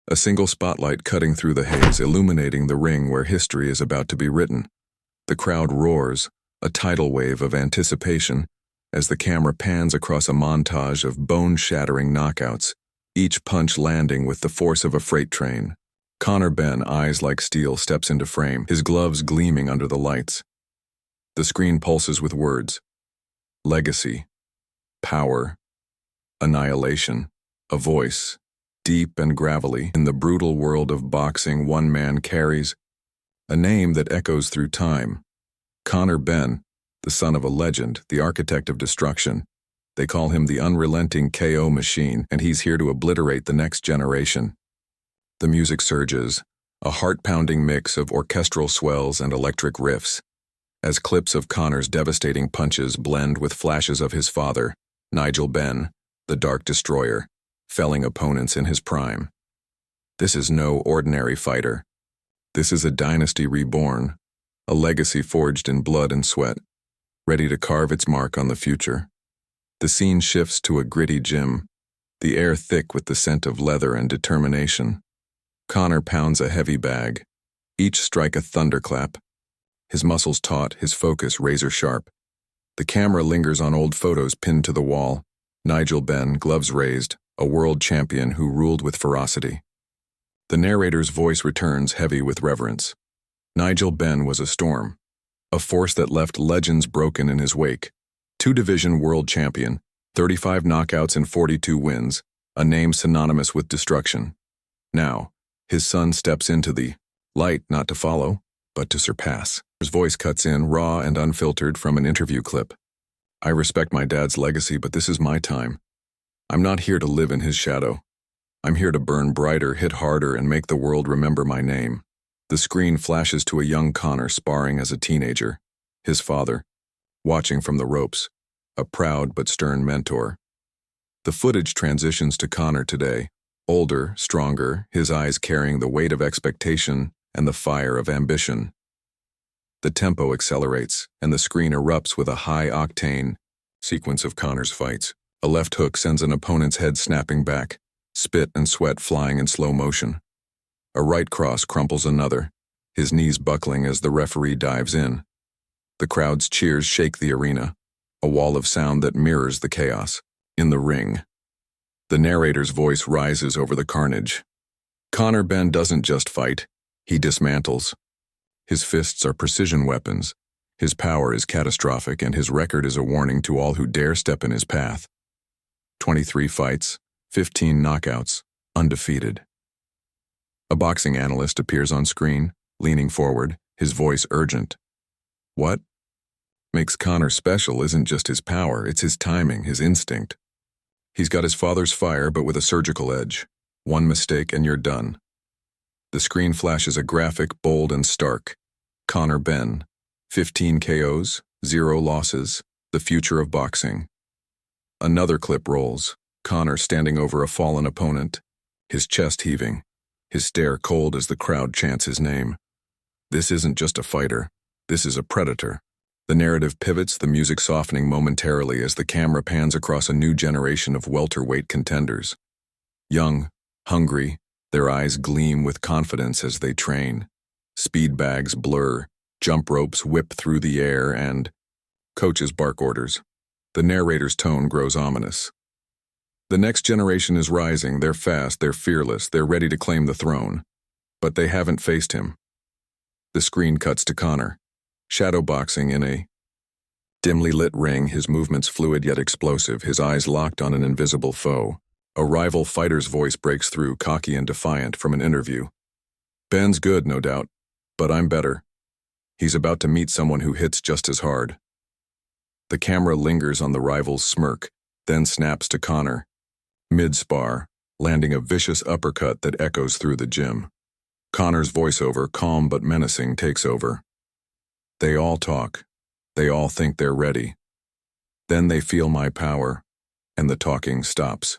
a single spotlight cutting through the haze, illuminating the ring where history is about to be written. The crowd roars, a tidal wave of anticipation, as the camera pans across a montage of bone-shattering knockouts, each punch landing with the force of a freight train. CONOR BENN, eyes like steel, steps into frame, his gloves gleaming under the lights. The screen pulses with words: legacy, power, annihilation. A voice, deep and gravelly. In the brutal world of boxing, one man carries a name that echoes through time. CONOR BENN, the son of a legend, the architect of destruction. They call him the unrelenting KO machine, and he's here to obliterate the next generation. The music surges, a heart-pounding mix of orchestral swells and electric riffs, as clips of Conor's devastating punches blend with flashes of his father, Nigel Benn, the Dark Destroyer, felling opponents in his prime. This is no ordinary fighter. This is a dynasty reborn, a legacy forged in blood and sweat, ready to carve its mark on the future. The scene shifts to a gritty gym, the air thick with the scent of leather and determination. Conor pounds a heavy bag, each strike a thunderclap. His muscles taut, his focus razor-sharp. The camera lingers on old photos pinned to the wall. Nigel Benn, gloves raised, a world champion who ruled with ferocity. The narrator's voice returns heavy with reverence. Nigel Benn was a storm, a force that left legends broken in his wake. Two-division world champion, 35 knockouts and 42 wins, a name synonymous with destruction. Now, his son steps into the light, not to follow, but to surpass. His voice cuts in, raw and unfiltered, from an interview clip. I respect my dad's legacy, but this is my time. I'm not here to live in his shadow. I'm here to burn brighter, hit harder, and make the world remember my name. The screen flashes to a young Conor sparring as a teenager. His father, watching from the ropes, a proud but stern mentor. The footage transitions to Conor today, older, stronger, his eyes carrying the weight of expectation and the fire of ambition. The tempo accelerates, and the screen erupts with a high-octane sequence of Conor's fights. A left hook sends an opponent's head snapping back, spit and sweat flying in slow motion. A right cross crumples another, his knees buckling as the referee dives in. The crowd's cheers shake the arena, a wall of sound that mirrors the chaos. In the ring, the narrator's voice rises over the carnage. CONOR BENN doesn't just fight, he dismantles. His fists are precision weapons, his power is catastrophic, and his record is a warning to all who dare step in his path. 23 fights, 15 knockouts, undefeated. A boxing analyst appears on screen, leaning forward, his voice urgent. What makes Conor special isn't just his power, it's his timing, his instinct. He's got his father's fire, but with a surgical edge. One mistake and you're done. The screen flashes a graphic, bold and stark. CONOR BENN, 15 KOs, 0 losses, the future of boxing. Another clip rolls, Conor standing over a fallen opponent, his chest heaving, his stare cold as the crowd chants his name. This isn't just a fighter, this is a predator. The narrative pivots, the music softening momentarily as the camera pans across a new generation of welterweight contenders. Young, hungry, their eyes gleam with confidence as they train. Speed bags blur, jump ropes whip through the air, and coaches bark orders. The narrator's tone grows ominous. The next generation is rising, they're fast, they're fearless, they're ready to claim the throne. But they haven't faced him. The screen cuts to Conor, shadowboxing in a dimly lit ring, his movements fluid yet explosive, his eyes locked on an invisible foe. A rival fighter's voice breaks through, cocky and defiant, from an interview. Ben's good, no doubt, but I'm better. He's about to meet someone who hits just as hard. The camera lingers on the rival's smirk, then snaps to Conor, mid-spar, landing a vicious uppercut that echoes through the gym. Conor's voiceover, calm but menacing, takes over. They all talk. They all think they're ready. Then they feel my power, and the talking stops.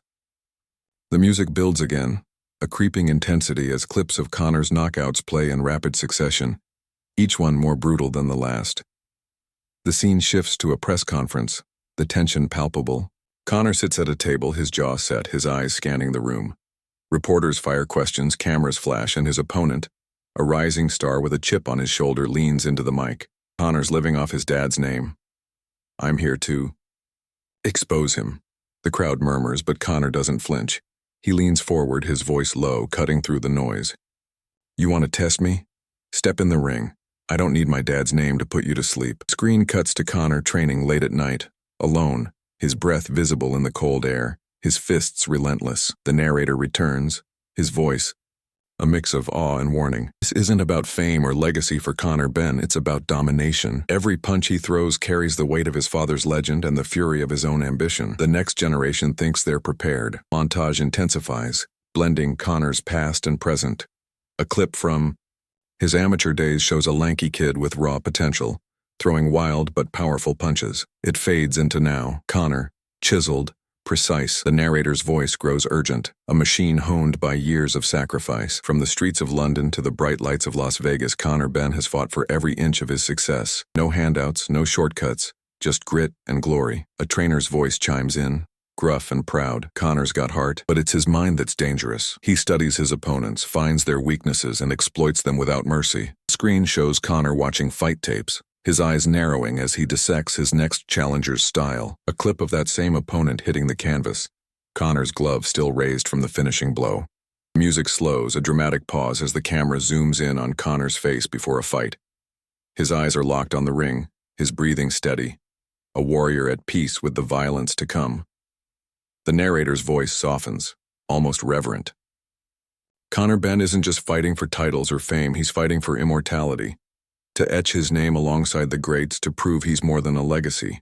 The music builds again, a creeping intensity as clips of Conor's knockouts play in rapid succession, each one more brutal than the last. The scene shifts to a press conference, the tension palpable. Conor sits at a table, his jaw set, his eyes scanning the room. Reporters fire questions, cameras flash, and his opponent, a rising star with a chip on his shoulder, leans into the mic. Conor's living off his dad's name. I'm here to expose him. The crowd murmurs, but Conor doesn't flinch. He leans forward, his voice low, cutting through the noise. You want to test me? Step in the ring. I don't need my dad's name to put you to sleep. Screen cuts to Conor training late at night, alone, his breath visible in the cold air, his fists relentless. The narrator returns, his voice a mix of awe and warning. This isn't about fame or legacy for CONOR BENN, it's about domination. Every punch he throws carries the weight of his father's legend and the fury of his own ambition. The next generation thinks they're prepared. Montage intensifies, blending Conor's past and present. A clip from his amateur days shows a lanky kid with raw potential, throwing wild but powerful punches. It fades into now. Conor, chiseled, precise. The narrator's voice grows urgent, a machine honed by years of sacrifice. From the streets of London to the bright lights of Las Vegas, CONOR BENN has fought for every inch of his success. No handouts, no shortcuts, just grit and glory. A trainer's voice chimes in, gruff and proud. Conor's got heart, but it's his mind that's dangerous. He studies his opponents, finds their weaknesses, and exploits them without mercy. The screen shows Conor watching fight tapes, his eyes narrowing as he dissects his next challenger's style. A clip of that same opponent hitting the canvas, Conor's glove still raised from the finishing blow. Music slows, a dramatic pause as the camera zooms in on Conor's face before a fight. His eyes are locked on the ring, his breathing steady, a warrior at peace with the violence to come. The narrator's voice softens, almost reverent. CONOR BENN isn't just fighting for titles or fame, he's fighting for immortality. To etch his name alongside the greats, to prove he's more than a legacy.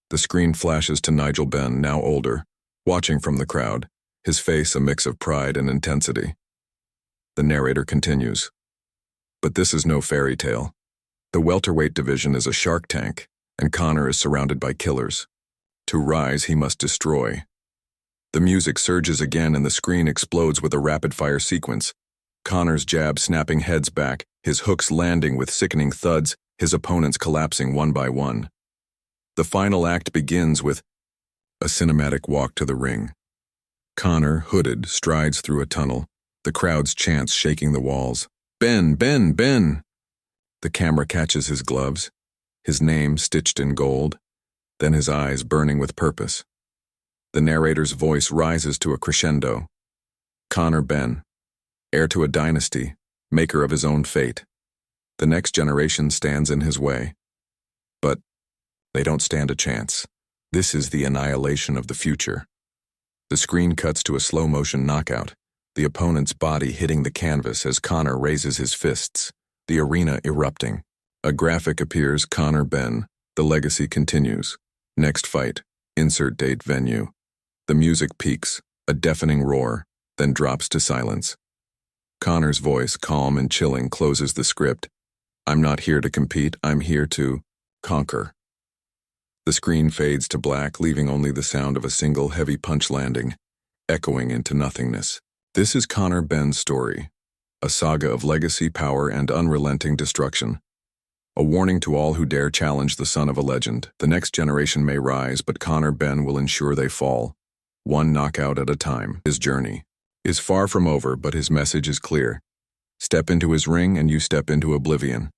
The screen flashes to Nigel Benn, now older, watching from the crowd, his face a mix of pride and intensity. The narrator continues. But this is no fairy tale. The welterweight division is a shark tank, and Conor is surrounded by killers. To rise, he must destroy. The music surges again and the screen explodes with a rapid-fire sequence. Conor's jab snapping heads back, his hooks landing with sickening thuds, his opponents collapsing one by one. The final act begins with a cinematic walk to the ring. Conor, hooded, strides through a tunnel, the crowd's chants shaking the walls. Ben, Ben, Ben! The camera catches his gloves, his name stitched in gold, then his eyes burning with purpose. The narrator's voice rises to a crescendo. CONOR BENN, heir to a dynasty, maker of his own fate. The next generation stands in his way. But they don't stand a chance. This is the annihilation of the future. The screen cuts to a slow-motion knockout, the opponent's body hitting the canvas as Conor raises his fists, the arena erupting. A graphic appears, CONOR BENN, the legacy continues. Next fight, insert date, venue. The music peaks, a deafening roar, then drops to silence. Conor's voice, calm and chilling, closes the script. I'm not here to compete, I'm here to conquer. The screen fades to black, leaving only the sound of a single heavy punch landing, echoing into nothingness. This is CONOR BENN's story, a saga of legacy, power, and unrelenting destruction. A warning to all who dare challenge the son of a legend. The next generation may rise, but CONOR BENN will ensure they fall, one knockout at a time. His journey is far from over, but his message is clear. Step into his ring and you step into oblivion.